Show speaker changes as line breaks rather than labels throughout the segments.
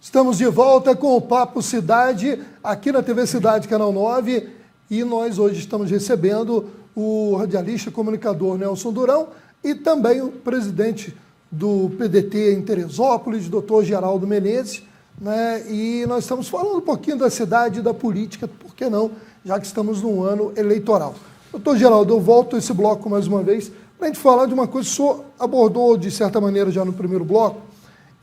Estamos de volta com o Papo Cidade, aqui na TV Cidade, Canal 9, e nós hoje estamos recebendo o radialista e comunicador Nelson Durão e também o presidente do PDT em Teresópolis, doutor Geraldo Menezes, né? E nós estamos falando um pouquinho da cidade e da política, por que não, já que estamos num ano eleitoral. Doutor Geraldo, eu volto a esse bloco mais uma vez para a gente falar de uma coisa que o senhor abordou de certa maneira já no primeiro bloco,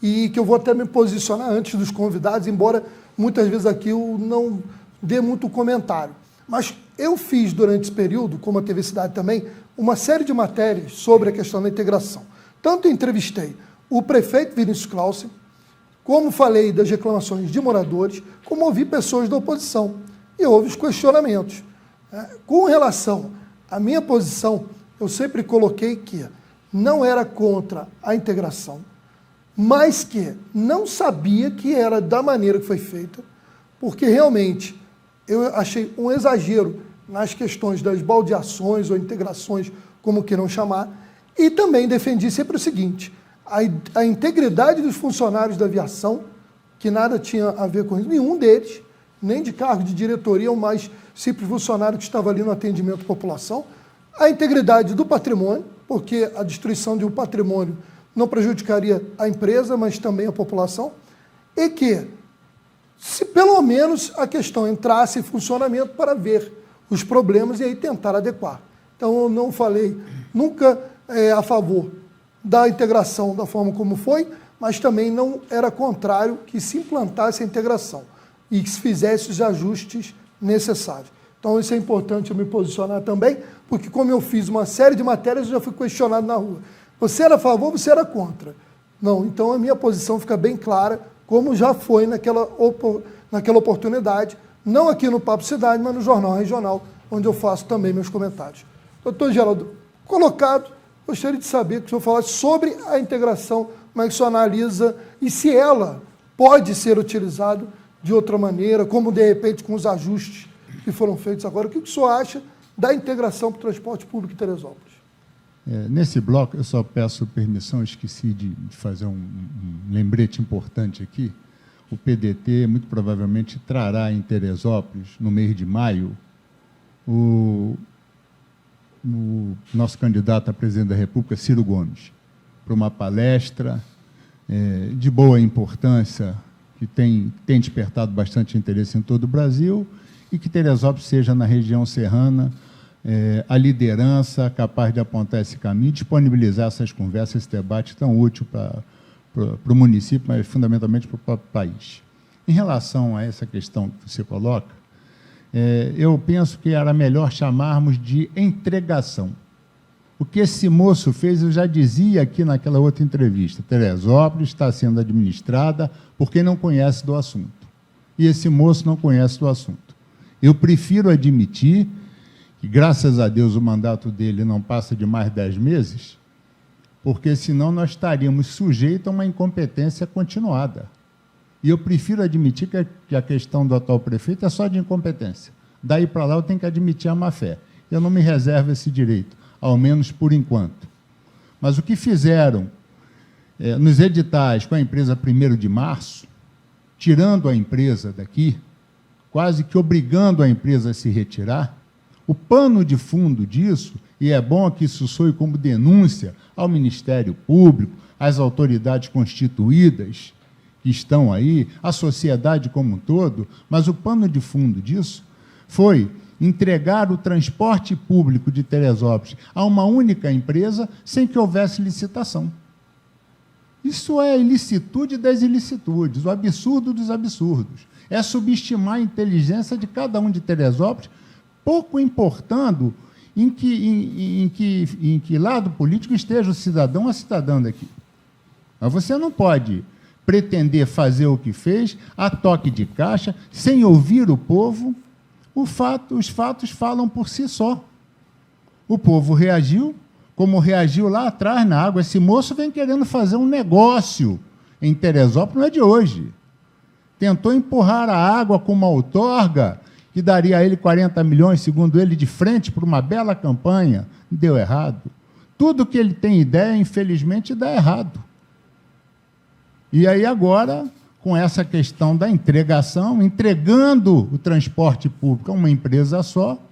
e que eu vou até me posicionar antes dos convidados, embora muitas vezes aqui eu não dê muito comentário. Mas eu fiz durante esse período, como a TV Cidade também, uma série de matérias sobre a questão da integração. Tanto entrevistei o prefeito Vinícius Clausen, como falei das reclamações de moradores, como ouvi pessoas da oposição. E houve os questionamentos. Com relação à minha posição, eu sempre coloquei que não era contra a integração, mas que não sabia que era da maneira que foi feita, porque realmente eu achei um exagero nas questões das baldeações ou integrações, como queiram chamar, e também defendi sempre o seguinte, a integridade dos funcionários da aviação, que nada tinha a ver com isso, nenhum deles, nem de cargo de diretoria, o mais simples funcionário que estava ali no atendimento à população, a integridade do patrimônio, porque a destruição de um patrimônio não prejudicaria a empresa, mas também a população, e que, se pelo menos a questão entrasse em funcionamento para ver os problemas e aí tentar adequar. Então, eu não falei nunca a favor da integração da forma como foi, mas também não era contrário que se implantasse a integração e que se fizesse os ajustes necessários. Então, isso é importante eu me posicionar também, porque como eu fiz uma série de matérias, eu já fui questionado na rua. Você era a favor, você era contra? Não, então a minha posição fica bem clara, como já foi naquela oportunidade, não aqui no Papo Cidade, mas no Jornal Regional, onde eu faço também meus comentários. Doutor Geraldo, colocado, gostaria de saber que o senhor falasse sobre a integração, como é que o senhor analisa e se ela pode ser utilizada de outra maneira, como de repente com os ajustes que foram feitos agora. O que o senhor acha da integração para o transporte público em Teresópolis?
Nesse bloco, eu só peço permissão, esqueci de fazer um lembrete importante aqui. O PDT, muito provavelmente, trará em Teresópolis, no mês de maio, o nosso candidato a presidente da República, Ciro Gomes, para uma palestra de boa importância, que tem despertado bastante interesse em todo o Brasil, e que Teresópolis seja, na região serrana, a liderança capaz de apontar esse caminho, disponibilizar essas conversas, esse debate tão útil para o município, mas fundamentalmente para o próprio país. Em relação a essa questão que você coloca, eu penso que era melhor chamarmos de entregação. O que esse moço fez, eu já dizia aqui naquela outra entrevista, Teresópolis está sendo administrada por quem não conhece do assunto. E esse moço não conhece do assunto. Eu prefiro admitir que, graças a Deus, o mandato dele não passa de mais 10 meses, porque senão nós estaríamos sujeitos a uma incompetência continuada. E eu prefiro admitir que a questão do atual prefeito é só de incompetência. Daí para lá eu tenho que admitir a má-fé. Eu não me reservo esse direito, ao menos por enquanto. Mas o que fizeram nos editais com a empresa 1º de março, tirando a empresa daqui, quase que obrigando a empresa a se retirar, o pano de fundo disso, e é bom que isso soe como denúncia ao Ministério Público, às autoridades constituídas que estão aí, à sociedade como um todo, mas o pano de fundo disso foi entregar o transporte público de Teresópolis a uma única empresa sem que houvesse licitação. Isso é a ilicitude das ilicitudes, o absurdo dos absurdos. É subestimar a inteligência de cada um de Teresópolis, pouco importando em que lado político esteja o cidadão ou a cidadã daqui. Mas você não pode pretender fazer o que fez a toque de caixa, sem ouvir o povo. Os fatos falam por si só. O povo reagiu, como reagiu lá atrás na água. Esse moço vem querendo fazer um negócio em Teresópolis, não é de hoje. Tentou empurrar a água com uma outorga que daria a ele 40 milhões, segundo ele, de frente para uma bela campanha. Deu errado. Tudo que ele tem ideia, infelizmente, dá errado. E aí agora com essa questão da entregação, entregando o transporte público a uma empresa só,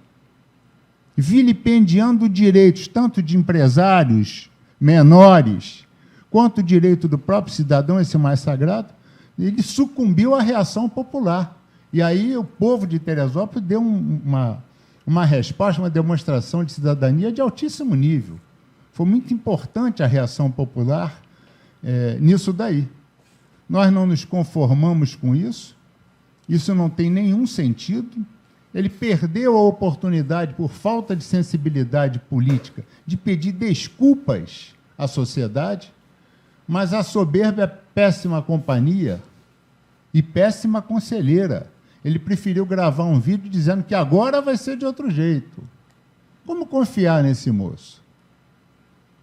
vilipendiando direitos tanto de empresários menores, quanto o direito do próprio cidadão, esse mais sagrado. Ele sucumbiu à reação popular. E aí o povo de Teresópolis deu uma resposta, uma demonstração de cidadania de altíssimo nível. Foi muito importante a reação popular nisso daí. Nós não nos conformamos com isso, isso não tem nenhum sentido. Ele perdeu a oportunidade, por falta de sensibilidade política, de pedir desculpas à sociedade, mas a soberba é péssima companhia e péssima conselheira. Ele preferiu gravar um vídeo dizendo que agora vai ser de outro jeito. Como confiar nesse moço?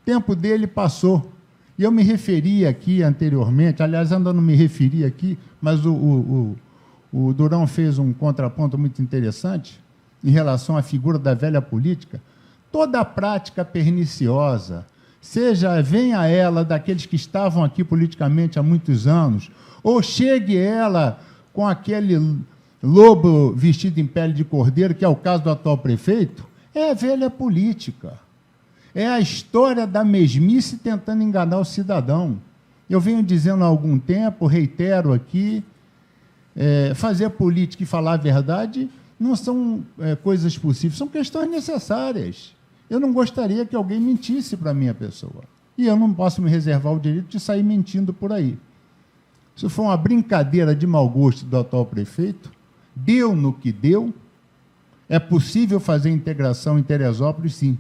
O tempo dele passou. E eu me referi aqui anteriormente, aliás, ainda não me referi aqui, mas o Durão fez um contraponto muito interessante em relação à figura da velha política. Toda a prática perniciosa, venha ela daqueles que estavam aqui politicamente há muitos anos, ou chegue ela com aquele lobo vestido em pele de cordeiro, que é o caso do atual prefeito, é a velha política. É a história da mesmice tentando enganar o cidadão. Eu venho dizendo há algum tempo, reitero aqui, fazer política e falar a verdade não são coisas possíveis, são questões necessárias. Eu não gostaria que alguém mentisse para a minha pessoa. E eu não posso me reservar o direito de sair mentindo por aí. Se for uma brincadeira de mau gosto do atual prefeito, deu no que deu, é possível fazer integração em Teresópolis, sim.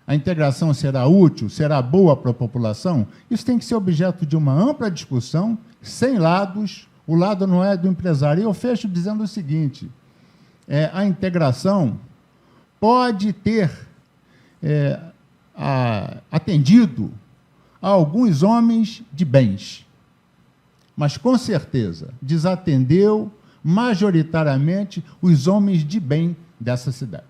A integração será útil, será boa para a população? Isso tem que ser objeto de uma ampla discussão, sem lados. O lado não é do empresário. E eu fecho dizendo o seguinte, a integração pode ter atendido a alguns homens de bens, mas, com certeza, desatendeu majoritariamente os homens de bem dessa cidade.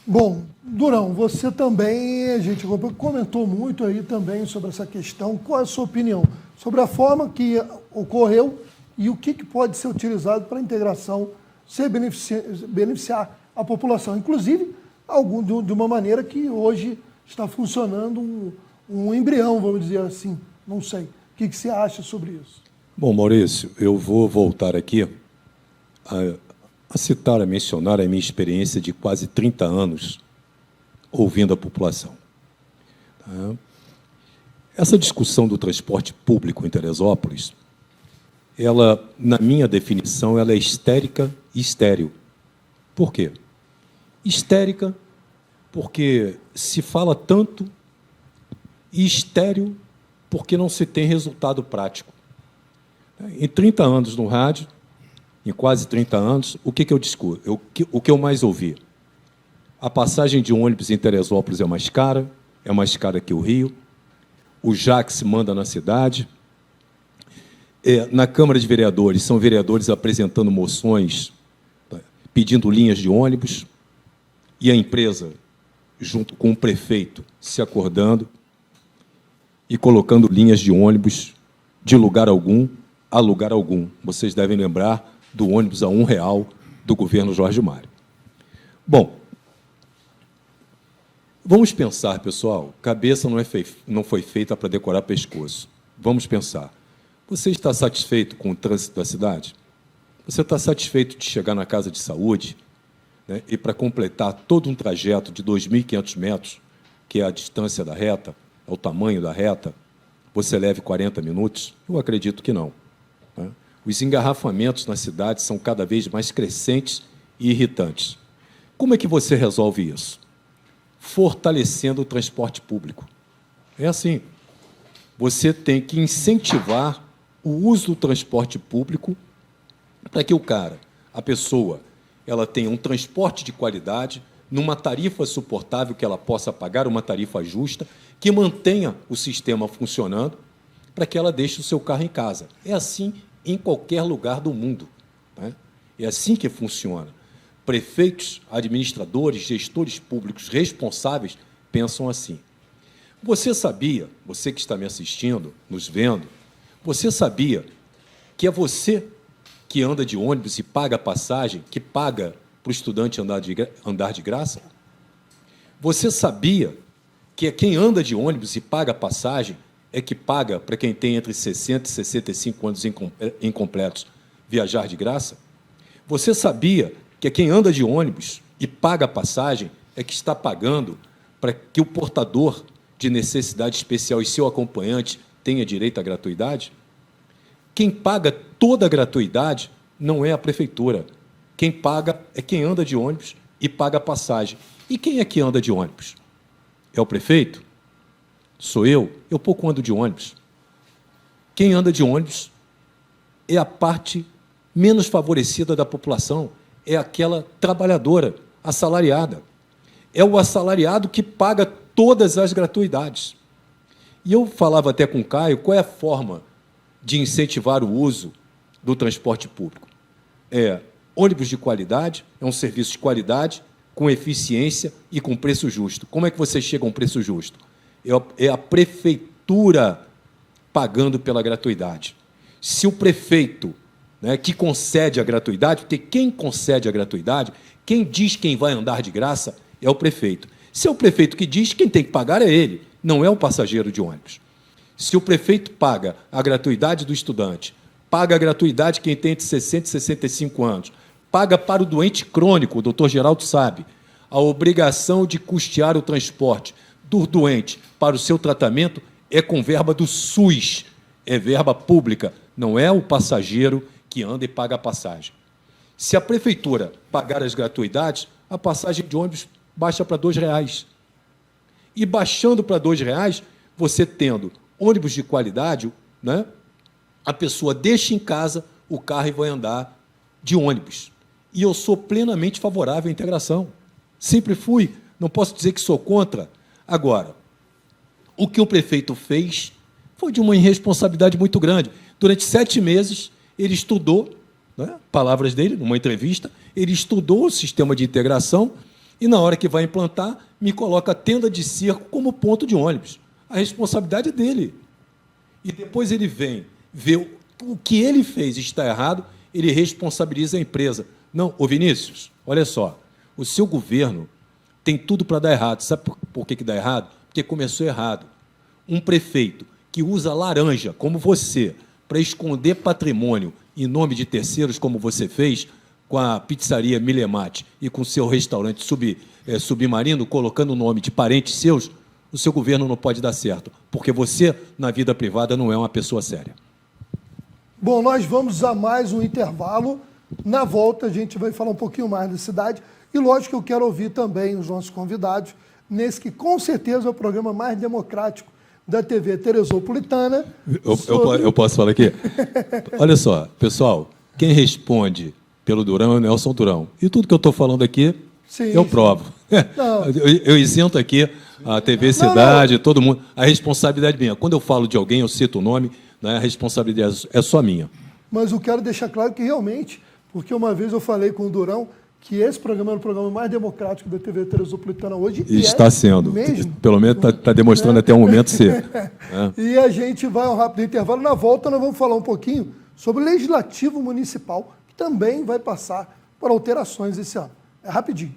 Bom, Durão, você também, a gente comentou muito aí também sobre essa questão. Qual é a sua opinião sobre a forma que ocorreu e o que pode ser utilizado para a integração beneficiar a população, inclusive de uma maneira que hoje está funcionando um embrião, vamos dizer assim, não sei. O que você acha sobre isso?
Bom, Maurício, eu vou voltar aqui a citar, a mencionar a minha experiência de quase 30 anos ouvindo a população. Essa discussão do transporte público em Teresópolis, ela, na minha definição, ela é histérica e estéril. Por quê? Histérica porque se fala tanto e estéril porque não se tem resultado prático. Em 30 anos no rádio, em quase 30 anos, o que eu discuto? O que eu mais ouvi? A passagem de ônibus em Teresópolis é mais cara que o Rio, o Jax manda na cidade, na Câmara de Vereadores, são vereadores apresentando moções, pedindo linhas de ônibus, e a empresa, junto com o prefeito, se acordando e colocando linhas de ônibus de lugar algum a lugar algum. Vocês devem lembrar do ônibus a R$1 do governo Jorge Mário. Bom, vamos pensar, pessoal, cabeça não foi feita para decorar pescoço. Vamos pensar. Você está satisfeito com o trânsito da cidade? Você está satisfeito de chegar na casa de saúde, né, e para completar todo um trajeto de 2.500 metros, que é a distância da reta, é o tamanho da reta, você leve 40 minutos? Eu acredito que não. Né? Os engarrafamentos na cidade são cada vez mais crescentes e irritantes. Como é que você resolve isso? Fortalecendo o transporte público. É assim. Você tem que incentivar o uso do transporte público para que a pessoa, ela tenha um transporte de qualidade, numa tarifa suportável que ela possa pagar, uma tarifa justa, que mantenha o sistema funcionando, para que ela deixe o seu carro em casa. É assim em qualquer lugar do mundo. Né? É assim que funciona. Prefeitos, administradores, gestores públicos responsáveis pensam assim. Você sabia, você que está me assistindo, nos vendo, você sabia que é você que anda de ônibus e paga a passagem, que paga para o estudante andar de graça? Você sabia que é quem anda de ônibus e paga a passagem é que paga para quem tem entre 60 e 65 anos incompletos viajar de graça? Você sabia que é quem anda de ônibus e paga a passagem é que está pagando para que o portador de necessidade especial e seu acompanhante tenha direito à gratuidade? Quem paga toda a gratuidade não é a prefeitura. Quem paga é quem anda de ônibus e paga a passagem. E quem é que anda de ônibus? É o prefeito? Sou eu? Eu pouco ando de ônibus. Quem anda de ônibus é a parte menos favorecida da população, é aquela trabalhadora, assalariada. É o assalariado que paga todas as gratuidades. E eu falava até com o Caio qual é a forma de incentivar o uso do transporte público. É ônibus de qualidade, é um serviço de qualidade, com eficiência e com preço justo. Como é que você chega a um preço justo? É a prefeitura pagando pela gratuidade. Se o prefeito, né, que concede a gratuidade, porque quem concede a gratuidade, quem diz quem vai andar de graça é o prefeito. Se é o prefeito que diz, quem tem que pagar é ele, não é o passageiro de ônibus. Se o prefeito paga a gratuidade do estudante, paga a gratuidade quem tem entre 60 e 65 anos, paga para o doente crônico, o doutor Geraldo sabe, a obrigação de custear o transporte do doente para o seu tratamento é com verba do SUS, é verba pública, não é o passageiro que anda e paga a passagem. Se a prefeitura pagar as gratuidades, a passagem de ônibus baixa para R$ 2,00. E baixando para R$ 2,00, você tendo ônibus de qualidade, né, a pessoa deixa em casa o carro e vai andar de ônibus. E eu sou plenamente favorável à integração. Sempre fui, não posso dizer que sou contra. Agora, o que o prefeito fez foi de uma irresponsabilidade muito grande. Durante 7 meses, ele estudou, né, palavras dele, numa entrevista, ele estudou o sistema de integração e, na hora que vai implantar, me coloca a tenda de circo como ponto de ônibus. A responsabilidade é dele. E depois ele vem ver o que ele fez está errado, ele responsabiliza a empresa. Não, ô Vinícius, olha só, o seu governo tem tudo para dar errado. Sabe por que dá errado? Porque começou errado. Um prefeito que usa laranja, como você, para esconder patrimônio em nome de terceiros, como você fez com a pizzaria Milemate e com o seu restaurante submarino, colocando o nome de parentes seus, o seu governo não pode dar certo, porque você, na vida privada, não é uma pessoa séria.
Bom, nós vamos a mais um intervalo. Na volta, a gente vai falar um pouquinho mais da cidade. E, lógico, que eu quero ouvir também os nossos convidados, nesse que, com certeza, é o programa mais democrático da TV Teresopolitana.
Eu posso falar aqui? Olha só, pessoal, quem responde pelo Durão é o Nelson Durão. E tudo que eu estou falando aqui, eu provo. Eu isento aqui a TV Cidade, todo mundo. A responsabilidade é minha. Quando eu falo de alguém, eu cito o nome, né, a responsabilidade é só minha.
Mas eu quero deixar claro que, realmente, porque uma vez eu falei com o Durão que esse programa é o programa mais democrático da TV Teresopolitana hoje.
E está sendo.
Mesmo.
Pelo menos está demonstrando até o momento ser.
E a gente vai a um rápido intervalo. Na volta, nós vamos falar um pouquinho sobre o Legislativo Municipal, que também vai passar por alterações esse ano. É rapidinho.